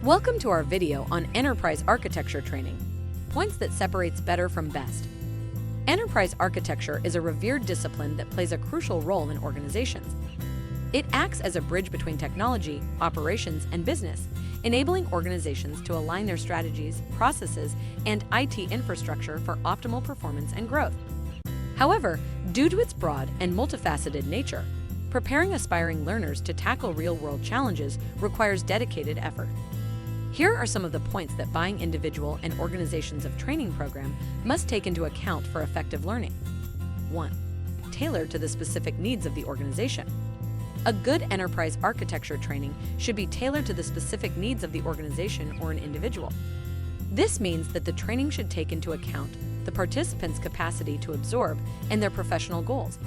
Welcome to our video on enterprise architecture training, points that separates better from best. Enterprise architecture is a revered discipline that plays a crucial role in organizations. It acts as a bridge between technology, operations, and business, enabling organizations to align their strategies, processes, and IT infrastructure for optimal performance and growth. However, due to its broad and multifaceted nature, preparing aspiring learners to tackle real-world challenges requires dedicated effort. Here are some of the points that buying individual and organizations of training program must take into account for effective learning. 1. Tailored to the specific needs of the organization. A good enterprise architecture training should be tailored to the specific needs of the organization or an individual. This means that the training should take into account the participants' capacity to absorb and their professional goals.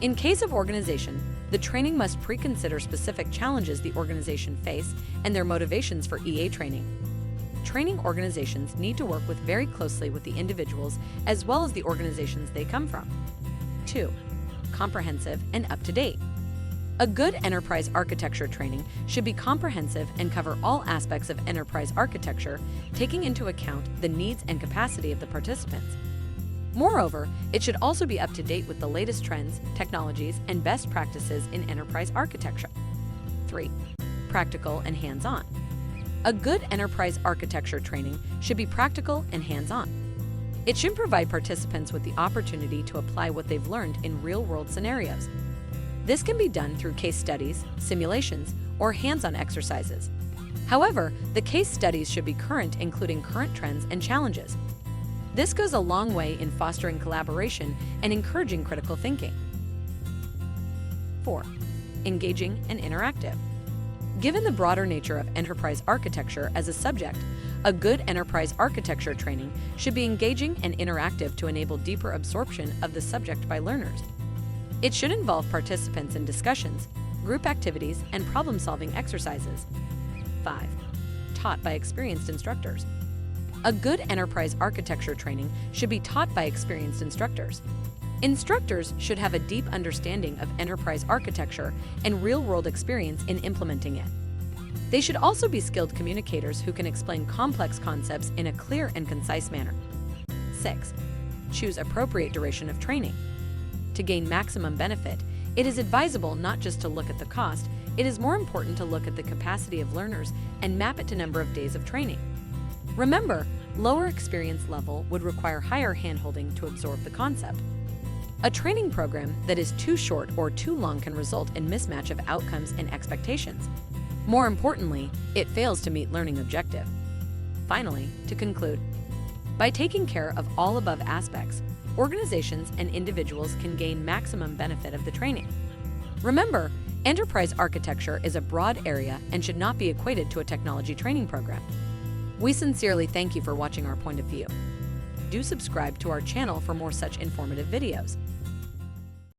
In case of organization, the training must pre-consider specific challenges the organization face and their motivations for EA training. Training organizations need to work very closely with the individuals as well as the organizations they come from. 2. Comprehensive and up-to-date. A good enterprise architecture training should be comprehensive and cover all aspects of enterprise architecture, taking into account the needs and capacity of the participants. Moreover, it should also be up to date with the latest trends, technologies, and best practices in enterprise architecture. 3. Practical and hands-on. A good enterprise architecture training should be practical and hands-on. It should provide participants with the opportunity to apply what they've learned in real-world scenarios. This can be done through case studies, simulations, or hands-on exercises. However, the case studies should be current, including current trends and challenges. This goes a long way in fostering collaboration and encouraging critical thinking. 4. Engaging and interactive. Given the broader nature of enterprise architecture as a subject, a good enterprise architecture training should be engaging and interactive to enable deeper absorption of the subject by learners. It should involve participants in discussions, group activities, and problem-solving exercises. 5. Taught by experienced instructors. A good enterprise architecture training should be taught by experienced instructors. Instructors should have a deep understanding of enterprise architecture and real-world experience in implementing it. They should also be skilled communicators who can explain complex concepts in a clear and concise manner. 6. Choose appropriate duration of training. To gain maximum benefit, it is advisable not just to look at the cost, it is more important to look at the capacity of learners and map it to number of days of training. Remember, lower experience level would require higher handholding to absorb the concept. A training program that is too short or too long can result in mismatch of outcomes and expectations. More importantly, it fails to meet learning objective. Finally, to conclude, by taking care of all above aspects, organizations and individuals can gain maximum benefit of the training. Remember, enterprise architecture is a broad area and should not be equated to a technology training program. We sincerely thank you for watching our point of view. Do subscribe to our channel for more such informative videos.